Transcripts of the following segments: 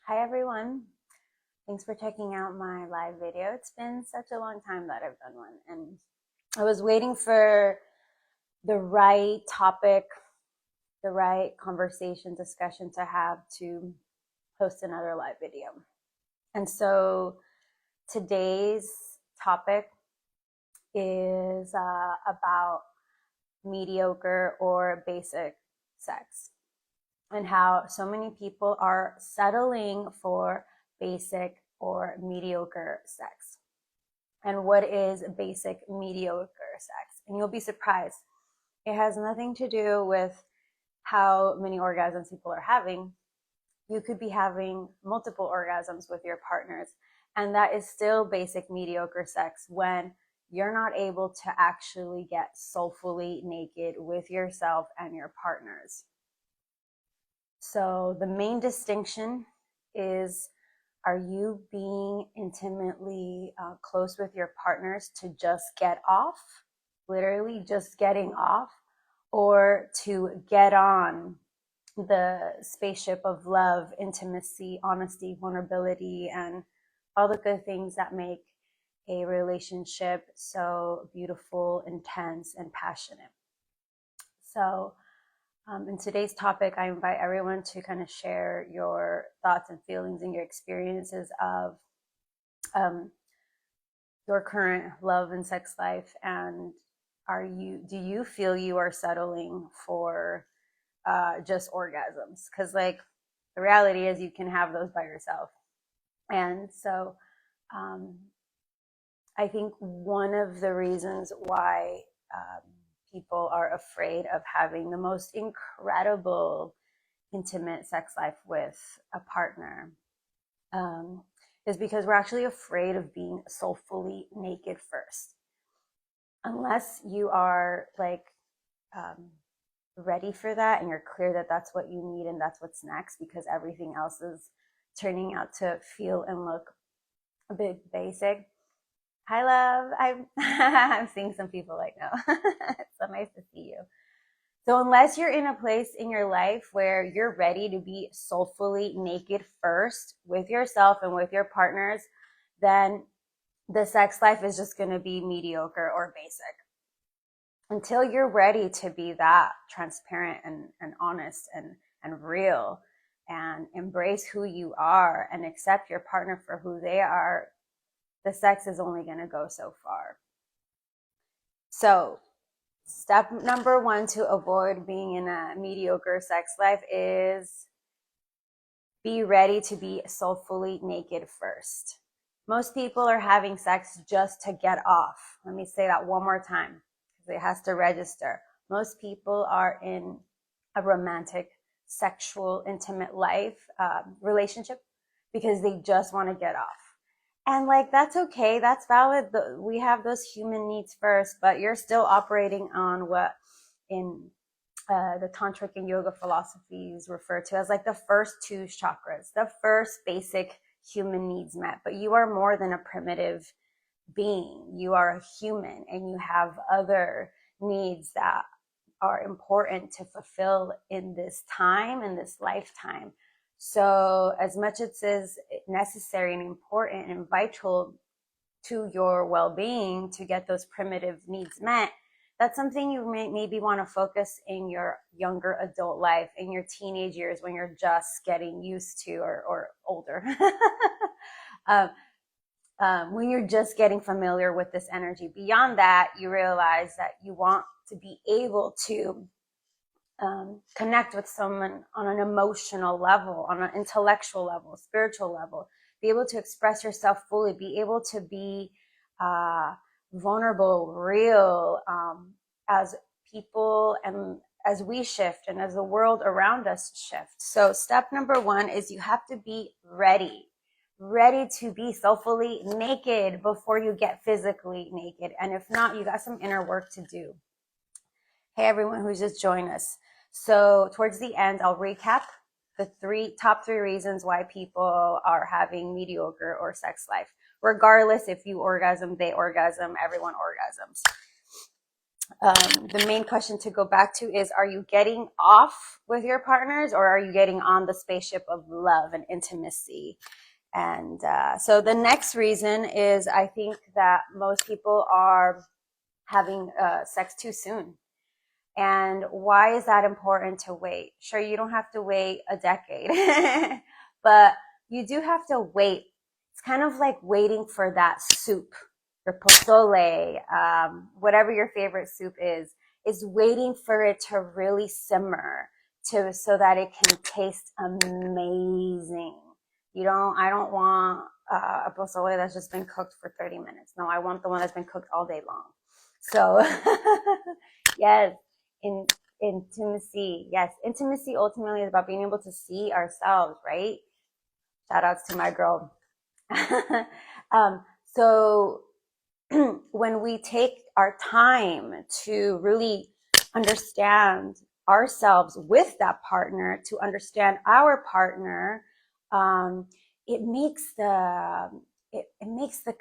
Hi everyone. Thanks for checking out my live video. It's been such a long time that I've done one, and I was waiting for the right topic, the right conversation discussion to have to post another live video. And so today's topic is about mediocre or basic sex, and how so many people are settling for basic or mediocre sex. And what is basic mediocre sex? And you'll be surprised. It has nothing to do with how many orgasms people are having. You could be having multiple orgasms with your partners, and that is still basic mediocre sex when you're not able to actually get soulfully naked with yourself and your partners. So the main distinction is, are you being intimately close with your partners to just get off, literally just getting off, or to get on the spaceship of love, intimacy, honesty, vulnerability, and all the good things that make a relationship so beautiful, intense, and passionate. So in today's topic, I invite everyone to kind of share your thoughts and feelings and your experiences of your current love and sex life. And do you feel you are settling for just orgasms? Because like the reality is you can have those by yourself. And so I think one of the reasons why people are afraid of having the most incredible intimate sex life with a partner is because we're actually afraid of being soulfully naked first. Unless you are like ready for that and you're clear that that's what you need and that's what's next, because everything else is turning out to feel and look a bit basic. Hi, love. I'm seeing some people like, no. It's so nice to see you. So unless you're in a place in your life where you're ready to be soulfully naked first with yourself and with your partners, then the sex life is just going to be mediocre or basic. Until you're ready to be that transparent and honest and real and embrace who you are and accept your partner for who they are, the sex is only going to go so far. So step number one to avoid being in a mediocre sex life is be ready to be soulfully naked first. Most people are having sex just to get off. Let me say that one more time because it has to register. Most people are in a romantic, sexual, intimate life, relationship because they just want to get off. And like, that's okay. That's valid. We have those human needs first, but you're still operating on what in the tantric and yoga philosophies refer to as like the first two chakras, the first basic human needs met. But you are more than a primitive being. You are a human and you have other needs that are important to fulfill in this time, in this lifetime. So as much as it is necessary and important and vital to your well-being to get those primitive needs met, that's something you maybe want to focus in your younger adult life, in your teenage years when you're just getting used to, or older, when you're just getting familiar with this energy. Beyond that, you realize that you want to be able to connect with someone on an emotional level, on an intellectual level, spiritual level, be able to express yourself fully, be able to be vulnerable, real, as people and as we shift and as the world around us shifts. So step number one is you have to be ready to be soulfully naked before you get physically naked. And if not, you got some inner work to do. Hey, everyone who's just joined us. So towards the end, I'll recap the top three reasons why people are having mediocre or sex life. Regardless if you orgasm, they orgasm, everyone orgasms. the main question to go back to is, are you getting off with your partners, or are you getting on the spaceship of love and intimacy? And so the next reason is, I think that most people are having sex too soon. And why is that important to wait? Sure, you don't have to wait a decade, but you do have to wait. It's kind of like waiting for that soup, your pozole, whatever your favorite soup is waiting for it to really simmer so that it can taste amazing. I don't want a pozole that's just been cooked for 30 minutes. No, I want the one that's been cooked all day long. So yes, intimacy. Yes, intimacy ultimately is about being able to see ourselves, right? Shout outs to my girl. So when we take our time to really understand ourselves with that partner, to understand our partner, it makes the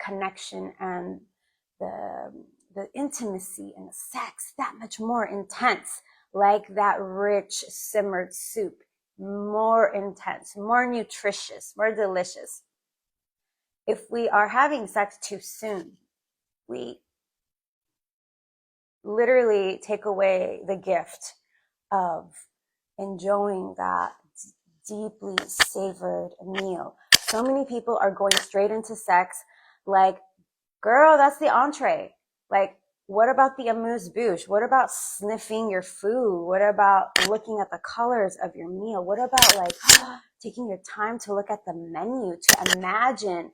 connection and the intimacy and the sex that much more intense, like that rich simmered soup, more intense, more nutritious, more delicious. If we are having sex too soon, we literally take away the gift of enjoying that deeply savored meal. So many people are going straight into sex like, girl, that's the entree. Like, what about the amuse-bouche? What about sniffing your food? What about looking at the colors of your meal? What about like taking your time to look at the menu, to imagine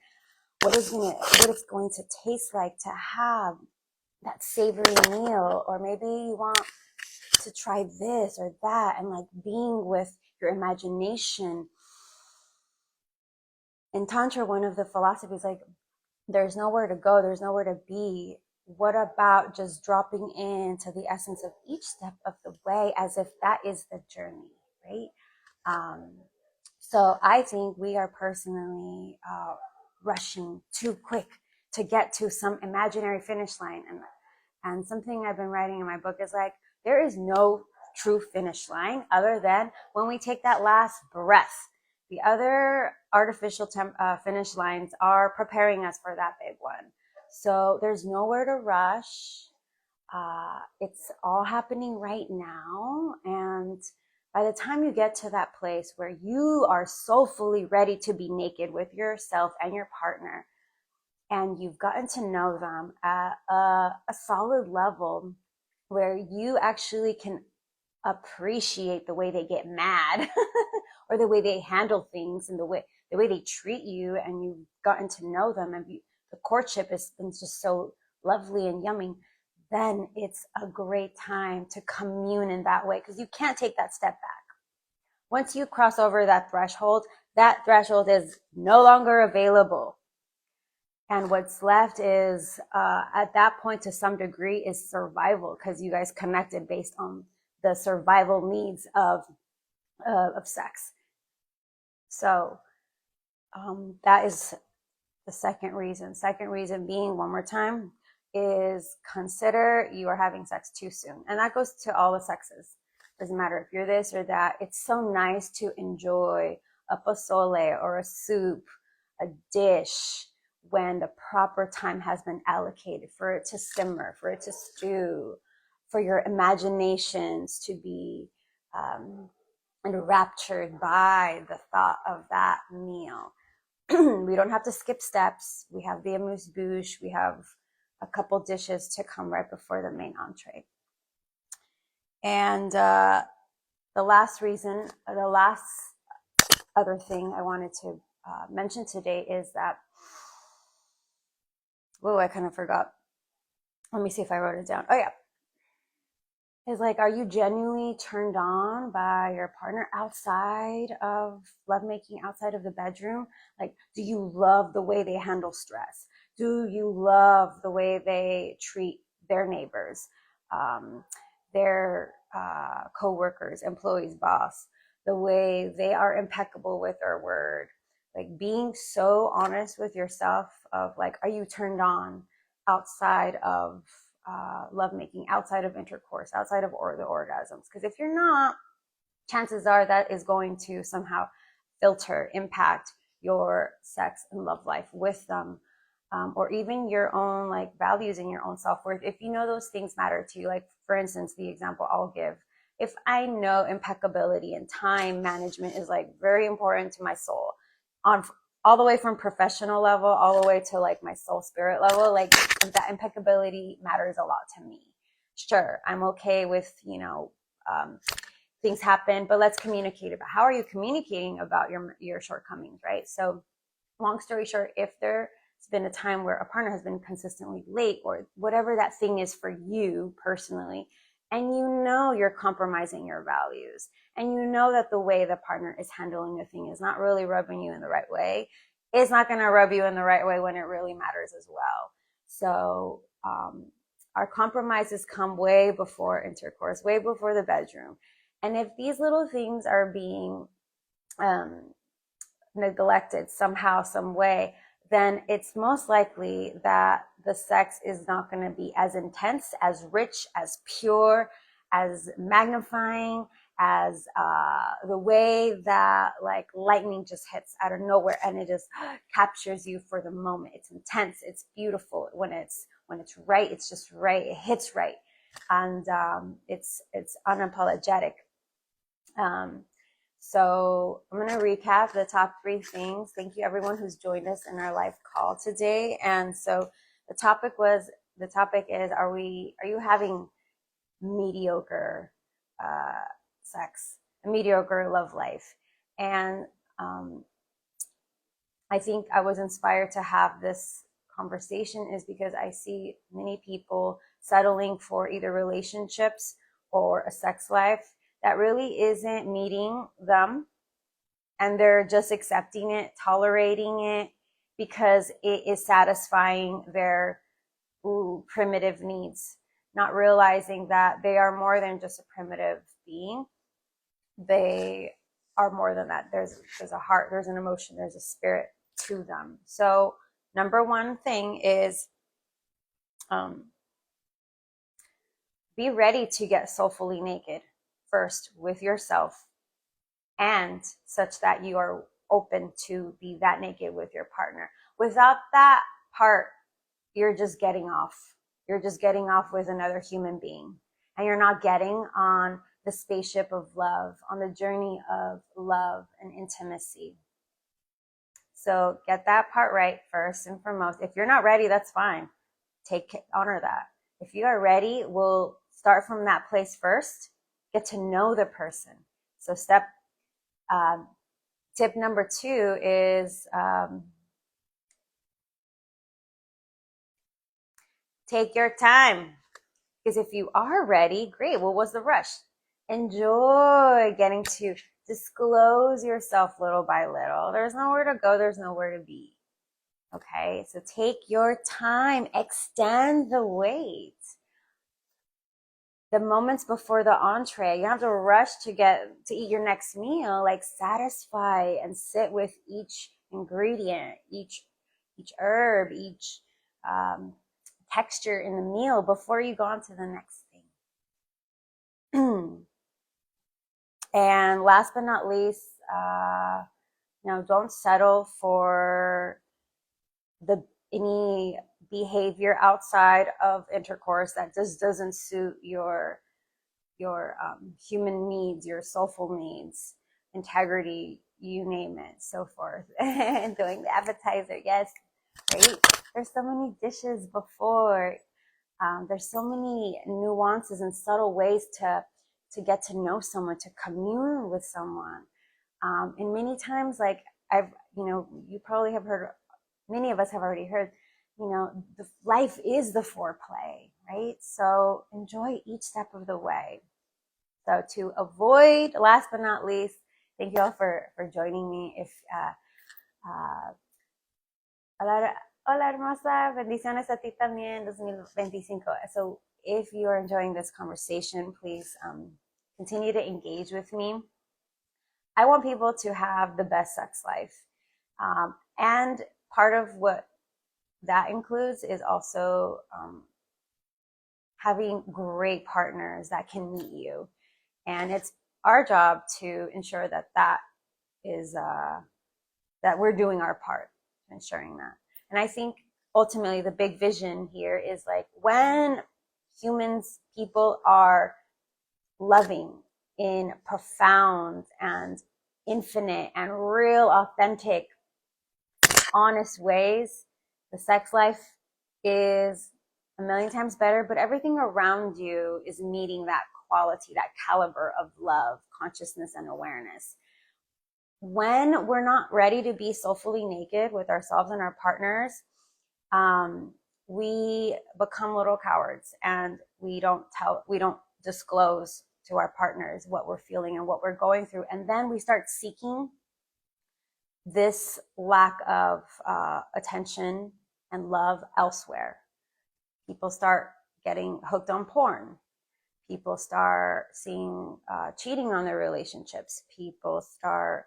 what it's going to taste like to have that savory meal? Or maybe you want to try this or that, and like being with your imagination. In Tantra, one of the philosophies, like, there's nowhere to go, there's nowhere to be. What about just dropping into the essence of each step of the way, as if that is the journey, right? So I think we are personally rushing too quick to get to some imaginary finish line. And something I've been writing in my book is like, there is no true finish line other than when we take that last breath. The other artificial finish lines are preparing us for that big one. So there's nowhere to rush. It's all happening right now. And by the time you get to that place where you are soulfully ready to be naked with yourself and your partner, and you've gotten to know them at a solid level where you actually can appreciate the way they get mad or the way they handle things and the way they treat you, and you've gotten to know them, and the courtship has been just so lovely and yummy, then it's a great time to commune in that way, because you can't take that step back. Once you cross over that threshold is no longer available. And what's left is, at that point, to some degree, is survival, because you guys connected based on the survival needs of sex. So that is the second reason. Second reason being, one more time, is consider you are having sex too soon. And that goes to all the sexes. Doesn't matter if you're this or that. It's so nice to enjoy a pozole or a soup, a dish, when the proper time has been allocated for it to simmer, for it to stew, for your imaginations to be enraptured by the thought of that meal. We don't have to skip steps. We have the amuse-bouche. We have a couple dishes to come right before the main entree. And the last other thing I wanted to mention today is that, I kind of forgot. Let me see if I wrote it down. Oh yeah. Is like, are you genuinely turned on by your partner outside of lovemaking, outside of the bedroom? Like, do you love the way they handle stress? Do you love the way they treat their neighbors, their co-workers, employees, boss, the way they are impeccable with their word? Like, being so honest with yourself of like, are you turned on outside of lovemaking, outside of intercourse, outside of the orgasms. Because if you're not, chances are that is going to somehow filter, impact your sex and love life with them, or even your own like values and your own self-worth. If you know those things matter to you, like for instance, the example I'll give, if I know impeccability and time management is like very important to my soul, on all the way from professional level all the way to like my soul spirit level, like that impeccability matters a lot to me. Sure, I'm okay with, things happen, but let's communicate about how are you communicating about your shortcomings, right? So long story short, if there's been a time where a partner has been consistently late or whatever that thing is for you personally, and you're compromising your values, and that the way the partner is handling the thing is not really rubbing you in the right way, it's not going to rub you in the right way when it really matters as well. So our compromises come way before intercourse, way before the bedroom. And if these little things are being neglected somehow, some way, then it's most likely that the sex is not going to be as intense, as rich, as pure, as magnifying as the way that like lightning just hits out of nowhere and it just captures you for the moment. It's intense, it's beautiful. When it's right, it's just right, it hits right, and it's unapologetic. So I'm going to recap the top 3 things. Thank you everyone who's joined us in our live call today. And so the topic is, are you having mediocre sex, a mediocre love life? And I think I was inspired to have this conversation is because I see many people settling for either relationships or a sex life that really isn't meeting them, and they're just accepting it, tolerating it because it is satisfying their primitive needs, not realizing that they are more than just a primitive being. They are more than that. There's a heart, there's an emotion, there's a spirit to them. So number one thing is be ready to get soulfully naked first with yourself, and such that you are open to be that naked with your partner. Without that part, you're just getting off. You're just getting off with another human being, and you're not getting on the spaceship of love, on the journey of love and intimacy. So get that part right first and foremost. If you're not ready, that's fine. Honor that. If you are ready, we'll start from that place first. Get to know the person. So tip number 2 is take your time. Because if you are ready, great. Well, what's the rush? Enjoy getting to disclose yourself little by little. There's nowhere to go. There's nowhere to be. Okay, so take your time. Extend the wait. The moments before the entree, you don't have to rush to eat your next meal. Like, satisfy and sit with each ingredient, each herb, each texture in the meal before you go on to the next thing. And last but not least, don't settle for any behavior outside of intercourse that just doesn't suit your human needs, your soulful needs, integrity, you name it, so forth. And doing the appetizer, yes, right? There's so many dishes before. There's so many nuances and subtle ways to get to know someone, to commune with someone. And many times, like you probably have heard, many of us have already heard, life is the foreplay, right? So enjoy each step of the way. So to avoid, last but not least, thank you all for joining me. If hola hermosa, bendiciones a ti también, 2025. So if you are enjoying this conversation, please continue to engage with me. I want people to have the best sex life. And part of what that includes is also having great partners that can meet you. And it's our job to ensure that that is, that we're doing our part ensuring that. And I think ultimately the big vision here is like when humans, people are loving in profound and infinite and real, authentic, honest ways, the sex life is a million times better, but everything around you is meeting that quality, that caliber of love, consciousness, and awareness. When we're not ready to be soulfully naked with ourselves and our partners, we become little cowards, and we don't disclose to our partners what we're feeling and what we're going through. And then we start seeking this lack of attention and love elsewhere. People start getting hooked on porn. People start seeing cheating on their relationships. People start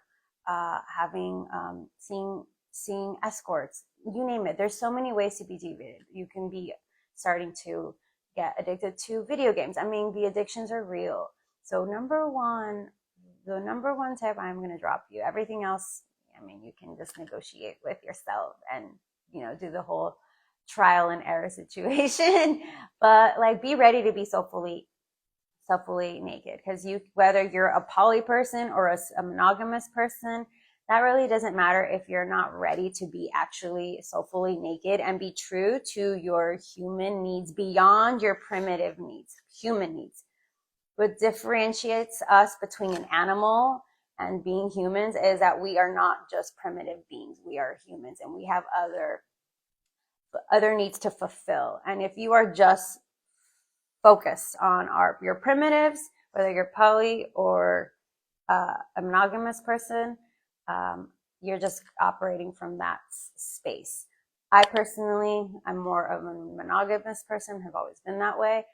seeing escorts. You name it. There's so many ways to be deviated. You can be starting to get addicted to video games. I mean, the addictions are real. So the number one tip I'm going to drop you. Everything else, I mean, you can just negotiate with yourself and, you know, do the whole trial and error situation. But like, be ready to be soulfully naked, because whether you're a poly person or a monogamous person, that really doesn't matter if you're not ready to be actually soulfully naked and be true to your human needs beyond your primitive needs, human needs. What differentiates us between an animal and being humans is that we are not just primitive beings. We are humans, and we have other needs to fulfill. And if you are just focused on your primitives, whether you're poly or a monogamous person, you're just operating from that space. I personally, I'm more of a monogamous person, have always been that way.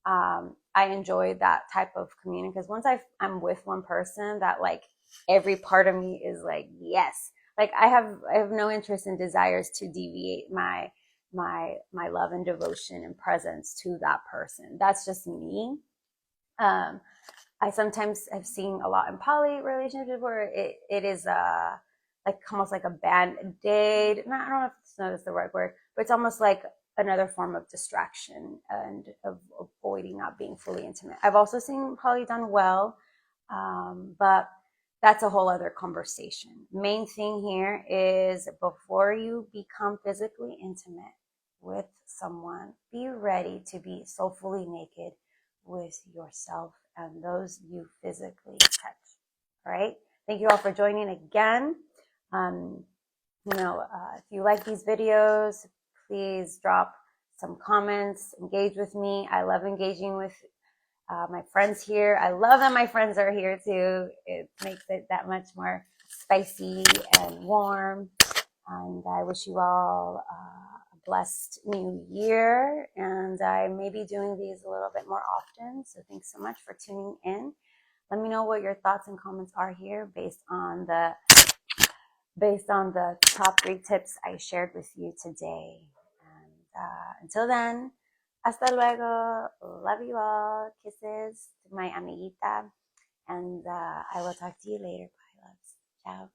I enjoy that type of community, because once I'm with one person, that like every part of me is like, yes. Like I have no interest and desires to deviate my love and devotion and presence to that person. That's just me. I sometimes have seen a lot in poly relationships where it is like almost like a band-aid. I don't know if that's the right word, but it's almost like another form of distraction and of avoiding not being fully intimate. I've also seen poly done well, but that's a whole other conversation. Main thing here is before you become physically intimate with someone, be ready to be soulfully naked with yourself and those you physically touch. All right. Thank you all for joining again. If you like these videos, please drop some comments, engage with me. I love engaging with my friends here. I love that my friends are here too. It makes it that much more spicy and warm. And I wish you all a blessed new year. And I may be doing these a little bit more often. So thanks so much for tuning in. Let me know what your thoughts and comments are here based on the top 3 tips I shared with you today. And until then, hasta luego. Love you all. Kisses to my amiguita. And I will talk to you later. Bye, loves. Ciao.